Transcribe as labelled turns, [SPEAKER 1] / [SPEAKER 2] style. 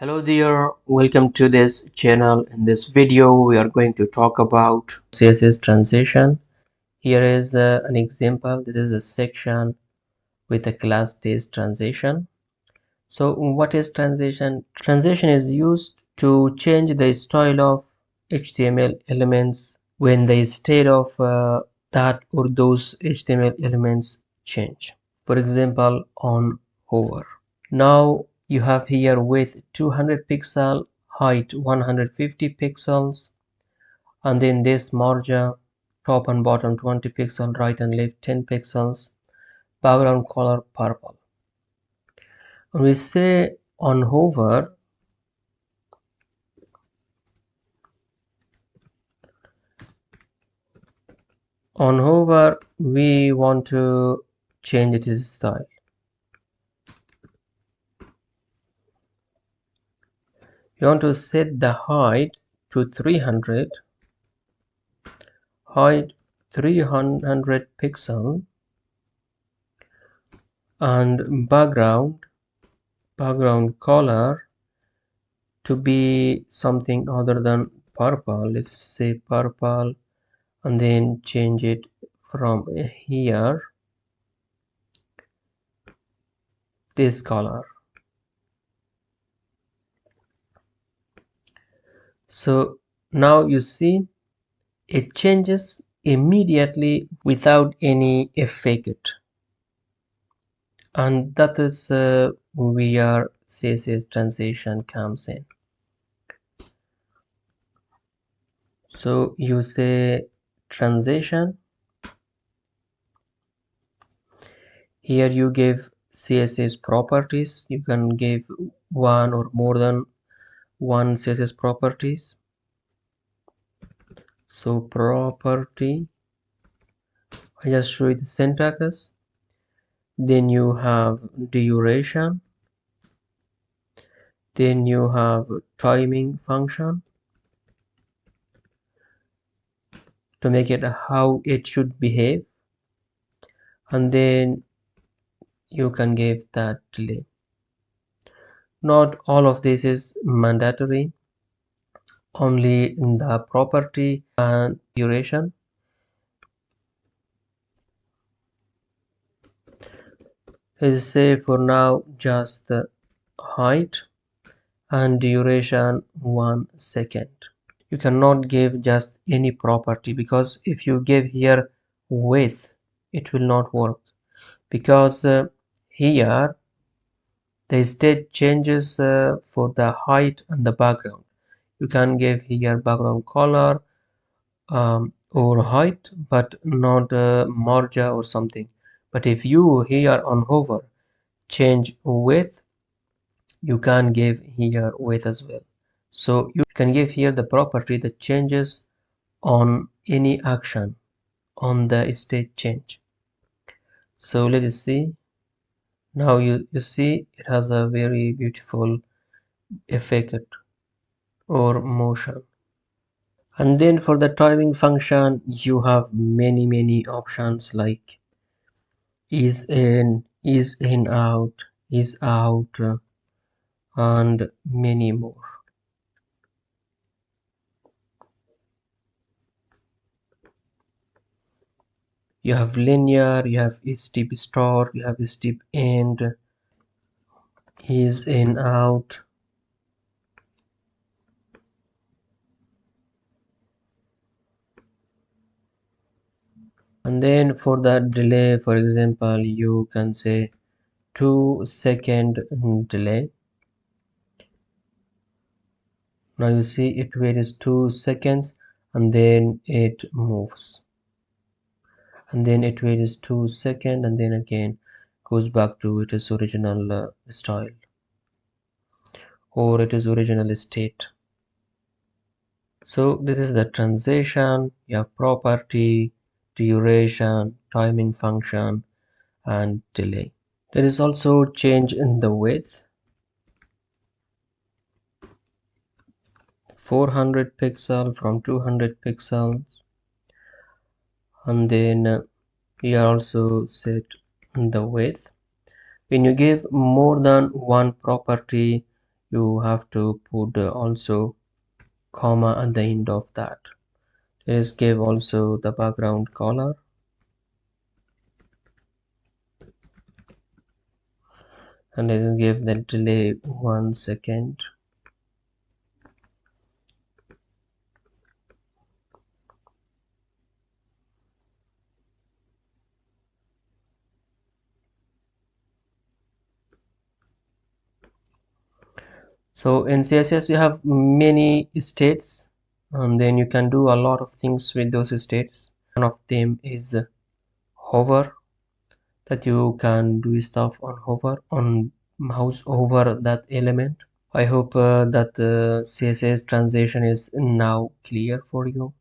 [SPEAKER 1] Hello there, welcome to this channel. In this video we are going to talk about CSS transition. Here is an example. This is a section with a class test transition. So what is transition? Transition is used to change the style of HTML elements when the state of that or those HTML elements change. For example, on hover. Now you have here width 200 pixel, height 150 pixels, and then this margin, top and bottom 20 pixel, right and left 10 pixels, background color purple. When we say on hover, we want to change its style. You want to set the height to 300, height 300 pixel, and background color to be something other than purple. Let's say purple, and then change it from here this color. So now you see it changes immediately without any effect, and that is where CSS transition comes in. So you say transition, here you give CSS properties. You can give one or more than one CSS properties. So property, I just show you the syntax. Then you have duration, then you have timing function to make it how it should behave, and then you can give that delay. Not all of this is mandatory, only in the property and duration. Let's say for now just the height and duration 1 second. You cannot give just any property, because if you give here width, it will not work, because here the state changes for the height and the background. You can give here background color or height, but not margin or something. But if you here on hover change width, you can give here width as well. So you can give here the property that changes on any action on the state change. So let us see. Now you see it has a very beautiful effect or motion. And then for the timing function, you have many options like is in, out, is out, and many more. You have linear, you have steep start, you have steep end, is in, out. And then for the delay, for example, you can say 2 second delay. Now you see it waits 2 seconds and then it moves, and then it waits 2 seconds and then again goes back to its original style or its original state. So this is the transition. You have property, duration, timing function, and delay. There is also change in the width, 400 pixel from 200 pixels, and then we also set the width. When you give more than one property, you have to put also comma at the end of that. Let's give also the background color, and let's give the delay 1 second. So in CSS you have many states, and then you can do a lot of things with those states. One of them is hover, that you can do stuff on hover, on mouse over that element. I hope that the CSS transition is now clear for you.